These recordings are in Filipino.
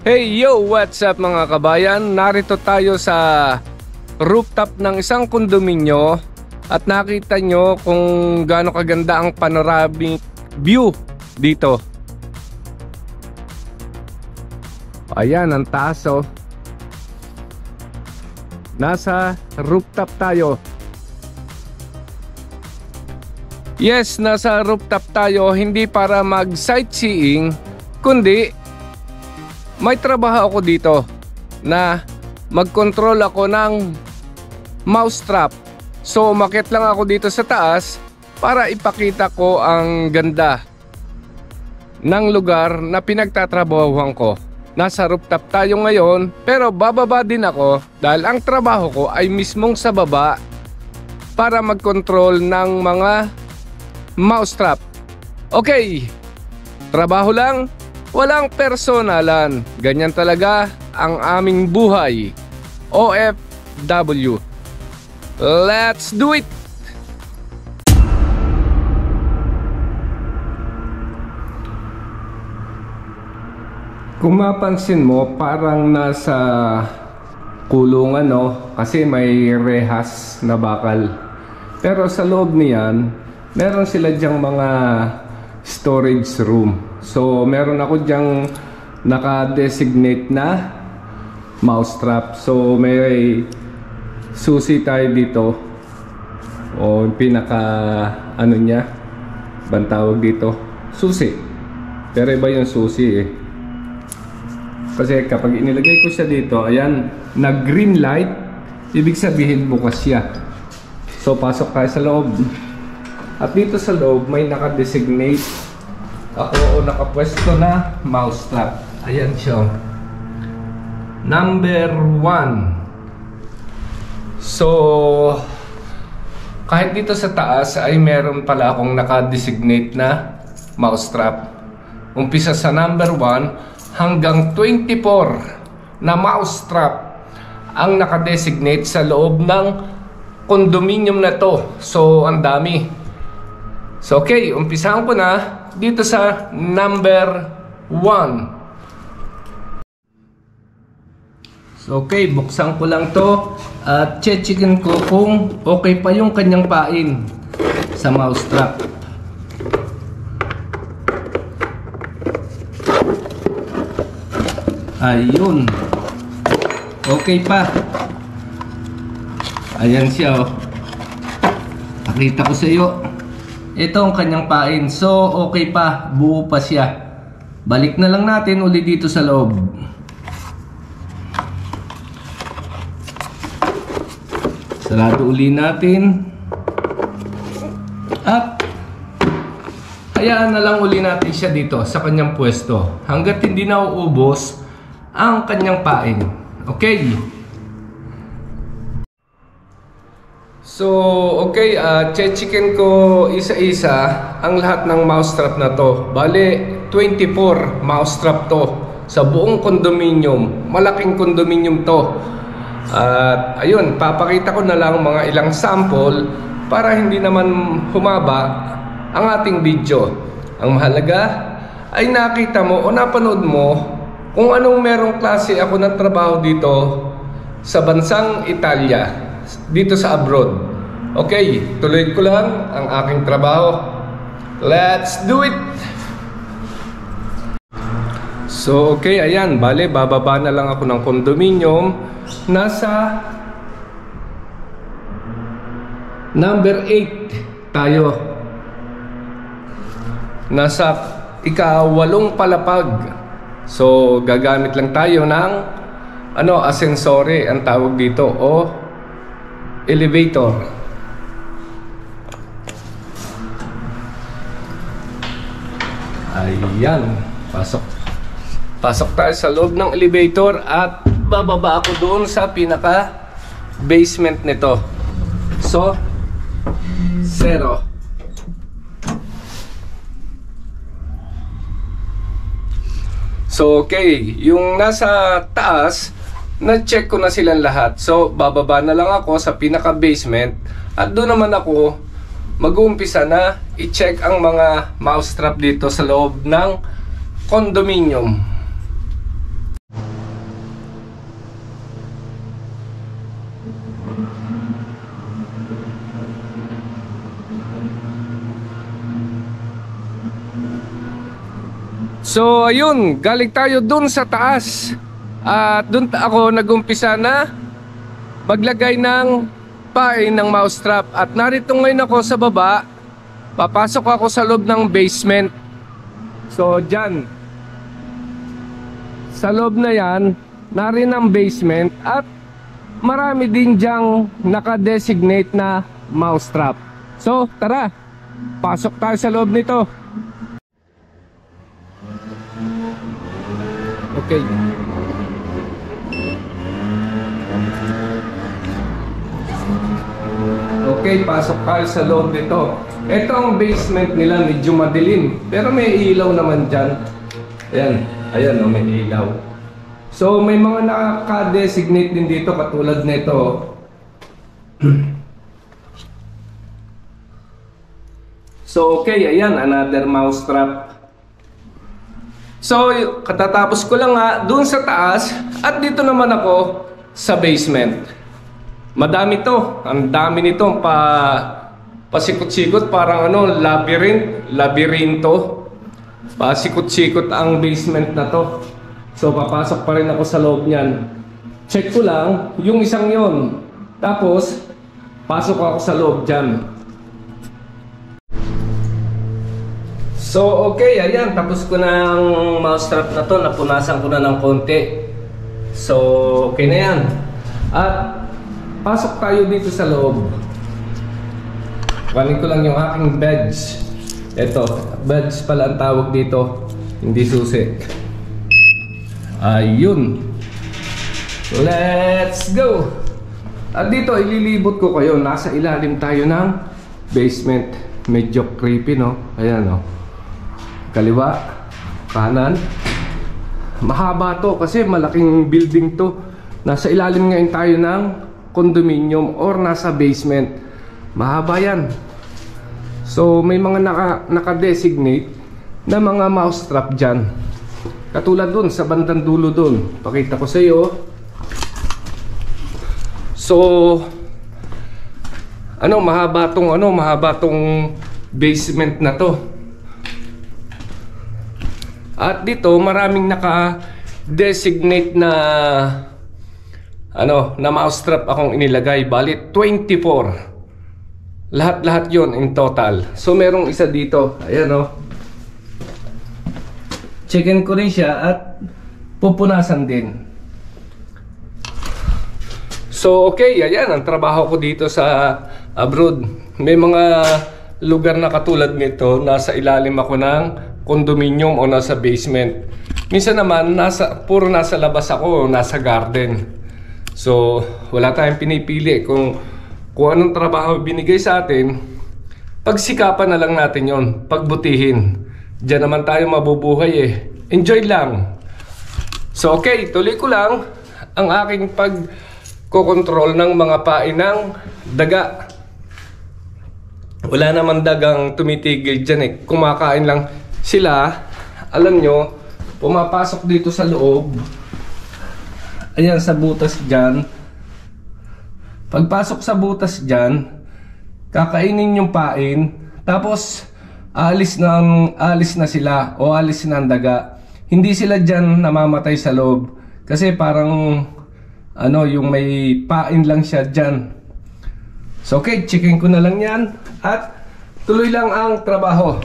Hey yo, what's up mga kabayan? Narito tayo sa rooftop ng isang kondominyo at nakita nyo kung gaano kaganda ang panoramic view dito. Ayan, ang taas oh. Nasa rooftop tayo. Yes, nasa rooftop tayo hindi para mag sightseeing, kundi may trabaho ako dito na mag-control ako ng mousetrap. So umakyat lang ako dito sa taas para ipakita ko ang ganda ng lugar na pinagtatrabahuhan ko. Nasa rooftop tayo ngayon pero bababa din ako dahil ang trabaho ko ay mismong sa baba para mag-control ng mga mousetrap. Okay, trabaho lang. Walang personalan. Ganyan talaga ang aming buhay. OFW. Let's do it! Kung mapansin mo, parang nasa kulungan, no? Kasi may rehas na bakal. Pero sa loob niyan, meron sila dyang mga storage room. So meron ako dyang naka-designate na mousetrap. So may susi tayo dito. O pinaka ano niya, bang tawag dito? Susi. Pero iba yung susi eh. Kasi kapag inilagay ko siya dito, ayan, nag-green light, ibig sabihin bukas siya. So pasok tayo sa loob. At dito sa loob may naka-designate ako o nakapwesto na mousetrap. Ayan siya. Number 1. So kahit dito sa taas ay meron pala akong naka-designate na mousetrap. Umpisa sa number 1 hanggang 24 na mousetrap ang naka-designate sa loob ng condominium na to. So ang dami. So okay, umpisahan ko na dito sa number 1. So okay, buksan ko lang to at checkin ko kung okay pa yung kanyang pain sa mousetrap. Ayun. Okay pa. Ayan siya oh. Pakita ko sa iyo. Ito ang kanyang pain. So okay pa, buo pa siya. Balik na lang natin uli dito sa loob. Sarado uli natin. At hayaan na lang uli natin siya dito sa kanyang pwesto hanggat hindi na uubos ang kanyang pain. Okay. So, okay, checkin ko isa-isa ang lahat ng mousetrap na to. Bale, 24 mousetrap to sa buong condominium. Malaking condominium to. At ayun, papakita ko na lang mga ilang sample para hindi naman humaba ang ating video. Ang mahalaga ay nakita mo o napanood mo kung anong merong klase ako ng trabaho dito sa bansang Italia. Dito sa abroad. Okay, tuloy ko lang ang aking trabaho. Let's do it! So okay, ayan, bale bababa na lang ako ng condominium. Nasa number 8 tayo. Nasa ika-8 palapag. So gagamit lang tayo ng ascensore ang tawag dito o elevator. Ayan, pasok tayo sa loob ng elevator at bababa ako doon sa pinaka basement nito. So 0. So okay, yung nasa taas na-check ko na silang lahat. So, bababa na lang ako sa pinaka-basement at doon naman ako mag-uumpisa na i-check ang mga mousetrap dito sa loob ng condominium. So ayun, galing tayo dun sa taas. At dun ako nagumpisa na maglagay ng pain ng mousetrap. At narito ngayon ako sa baba. Papasok ako sa loob ng basement. So dyan, sa loob na yan, narin ang basement. At marami din dyang naka-designate na mousetrap. So tara, pasok tayo sa loob nito. Okay. Okay, pasok tayo sa loob nito. Ito ang basement nila, medyo madilim. Pero may ilaw naman dyan. Ayan, ayan o, may ilaw. So may mga naka-designate din dito katulad nito. So okay, ayan, another mousetrap. So, katatapos ko lang nga doon sa taas at dito naman ako sa basement. Madami to. Ang dami nito. Pasikot-sikot. Parang ano, labirinto. Pasikot-sikot ang basement na to. So, papasok pa rin ako sa loob niyan. Check ko lang yung isang yon. Tapos, pasok ako sa loob dyan. So okay, ayan, tapos ko na ang mousetrap na to, napunasan ko na ng konti. So okay na yan. At pasok tayo dito sa loob. Kunin ko lang yung aking badge. Ito, badge pala ang tawag dito, hindi susi. Ayun. Let's go. At dito ililibot ko kayo. Nasa ilalim tayo ng basement. Medyo creepy, no? Ayan, no? Kaliwa, kanan. Mahaba to kasi malaking building to. Nasa ilalim ngayon tayo ng condominium or nasa basement. Mahaba yan. So may mga naka-designate na mga mousetrap dyan. Katulad dun sa bandang dulo dun. Pakita ko sa iyo. So mahaba tong basement na to. At dito maraming naka-designate na na mousetrap akong inilagay. Bali 24. Lahat-lahat 'yon in total. So merong isa dito. Ayan oh. Checkin ko rin siya at pupunasan din. So okay, ayan ang trabaho ko dito sa abroad. May mga lugar na katulad nito, nasa ilalim ako ng condominium o nasa basement. Minsan naman puro nasa labas ako, nasa garden. So wala tayong pinipili kung anong trabaho binigay sa atin. Pagsikapan na lang natin yon, pagbutihin. Diyan naman tayo mabubuhay eh. Enjoy lang. So okay, tuloy ko lang ang aking pagkokontrol ng mga pain ng daga. Wala naman dagang tumitigil dyan eh. Kumakain lang sila. Alam nyo, pumapasok dito sa loob. Ayan, sa butas dyan. Pagpasok sa butas dyan, kakainin yung pain. Tapos, alis na sila o alis na ang daga. Hindi sila dyan namamatay sa loob. Kasi parang, yung may pain lang siya dyan. So okay, checkin ko na lang yan. At tuloy lang ang trabaho.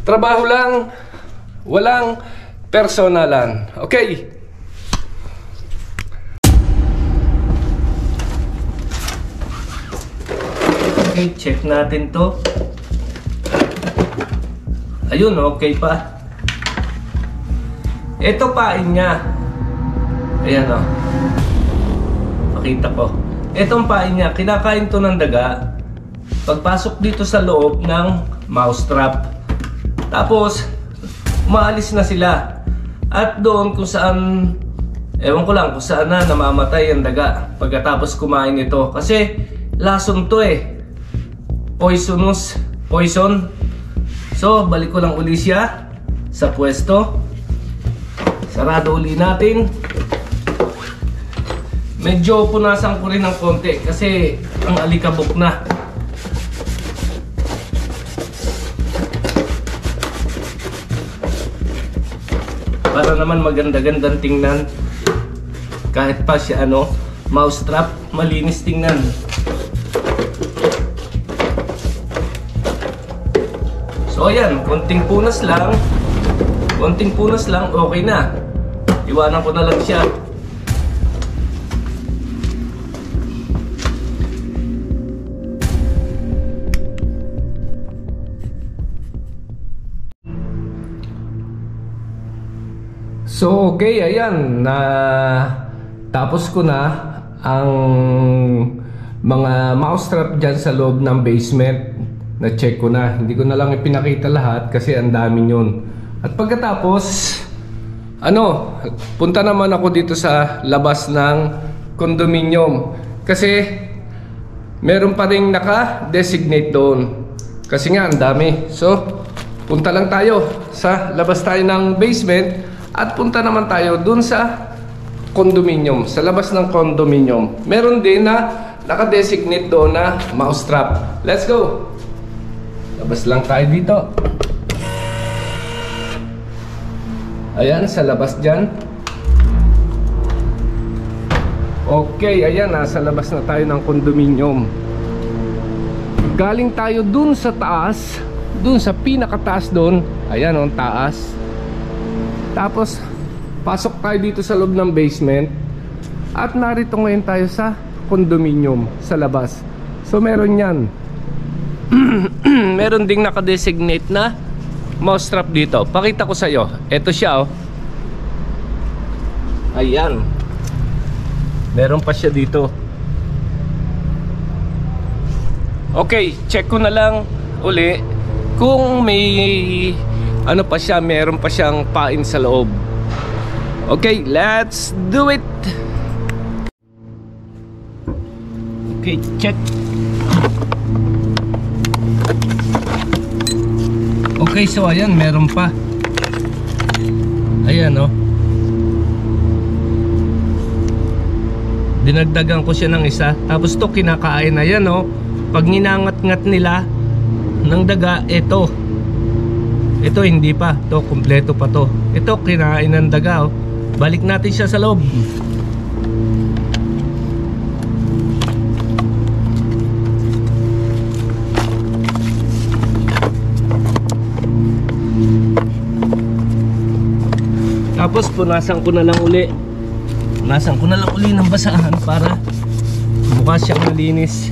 Trabaho lang, walang personalan. Okay. Okay, check natin to. Ayun, okay pa. Ito pain niya. Ayan o. Pakita ko. Itong pain niya, kinakain to ng daga. Pagpasok dito sa loob ng mousetrap. Tapos, umaalis na sila. At doon kung saan, ewan ko lang kung saan na namamatay ang daga pagkatapos kumain ito. Kasi, lason to eh. Poison. So, balik ko lang uli siya sa pwesto. Sarado uli natin. Medyo punasan ko rin ng konti kasi ang alikabok na. para naman maganda-gandang tingnan. Kahit pa siya mousetrap, malinis tingnan. So ayan, konting punas lang, okay na. Iwanan ko na lang siya. So okay, ayan, na tapos ko na ang mga mousetrap dyan sa loob ng basement. Na-check ko na, hindi ko na lang ipinakita lahat kasi ang dami yun. At pagkatapos, punta naman ako dito sa labas ng condominium. Kasi meron pa rin naka-designate doon. Kasi nga ang dami. So, punta lang tayo sa labas tayo ng basement at punta naman tayo doon sa condominium, sa labas ng condominium. Meron din na naka-designate doon na mousetrap. Let's go! Labas lang tayo dito. Ayan, sa labas dyan. Okay, ayan, nasa labas na tayo ng condominium. Galing tayo dun sa taas, dun sa pinakataas dun. Ayan, ang taas. Tapos, pasok tayo dito sa loob ng basement. At narito ngayon tayo sa condominium, sa labas. So, meron yan. Meron ding naka-designate na mousetrap dito. Pakita ko sa iyo. Ito siya, oh. Ayan. Meron pa siya dito. Okay, check ko na lang uli kung may pa siya, meron pa siyang pain sa loob. Okay, let's do it. Okay, check. Okay, so ayan, meron pa. Ayan, oh. Dinagdagan ko siya ng isa. Tapos to kinakain. Ayan, oh. Pag ninangat-ngat nila ng daga, ito hindi pa. To kompleto pa to. Ito kinain ng daga, oh. Balik natin siya sa loob. Tapos punasan ko na lang uli. Punasan ko na lang uli ng basahan para mukha siyang malinis.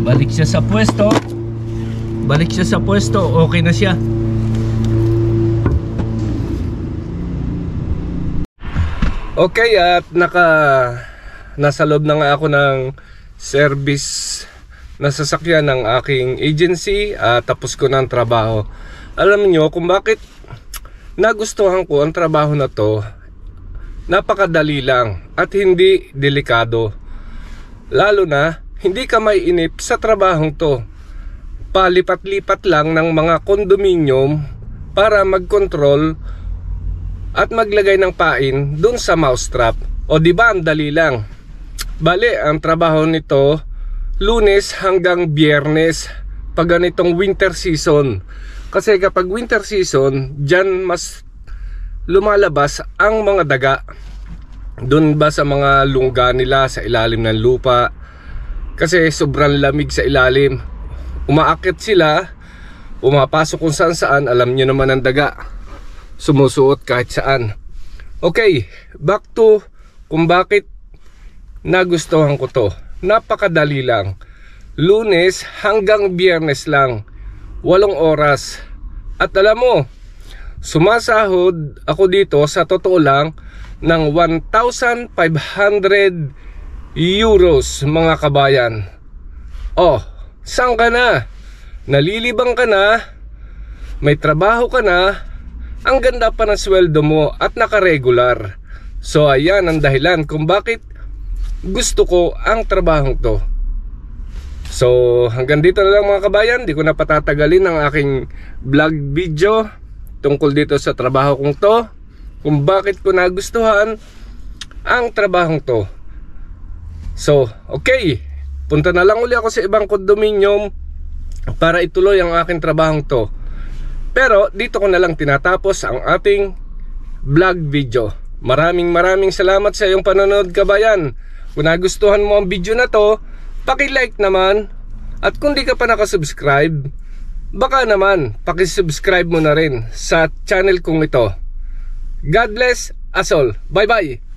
Balik siya sa pwesto. Balik siya sa pwesto. Okay na siya. Okay, at nasa loob na nga ako ng service na sasakyan ng aking agency. Tapos ko ng trabaho. Alam niyo kung bakit nagustuhan ko ang trabaho na to? Napakadali lang at hindi delikado. Lalo na hindi ka may inip sa trabahong to. Palipat-lipat lang ng mga condominium para mag-control at maglagay ng pain dun sa mousetrap. O diba ang dali lang? Bale, ang trabaho nito Lunes hanggang Biyernes pag ganitong winter season. Kasi kapag winter season, dyan mas lumalabas ang mga daga. Doon ba sa mga lungga nila sa ilalim ng lupa. Kasi sobrang lamig sa ilalim. Umaakit sila, umapasok kung saan saan, alam nyo naman ang daga. Sumusuot kahit saan. Okay, back to kung bakit nagustuhan ko to. Napakadali lang. Lunes hanggang Biyernes lang. 8 oras. At alam mo, sumasahod ako dito sa totoo lang ng 1,500 euros mga kabayan. Oh, saan ka na? Nalilibang ka na? May trabaho ka na? Ang ganda pa ng sweldo mo at nakaregular. So ayan ang dahilan kung bakit gusto ko ang trabahong to. So hanggang dito na lang mga kabayan. Di ko na patatagalin ang aking vlog video tungkol dito sa trabaho kong to, kung bakit ko nagustuhan ang trabahong to. So okay, punta na lang uli ako sa ibang condominium para ituloy ang aking trabahong to. Pero dito ko na lang tinatapos ang ating vlog video. Maraming salamat sa iyong panonood, kabayan. Kung nagustuhan mo ang video na to, paki-like naman. At kung di ka pa nakasubscribe, baka naman paki-subscribe mo na rin sa channel kong ito. God bless us all. Bye bye.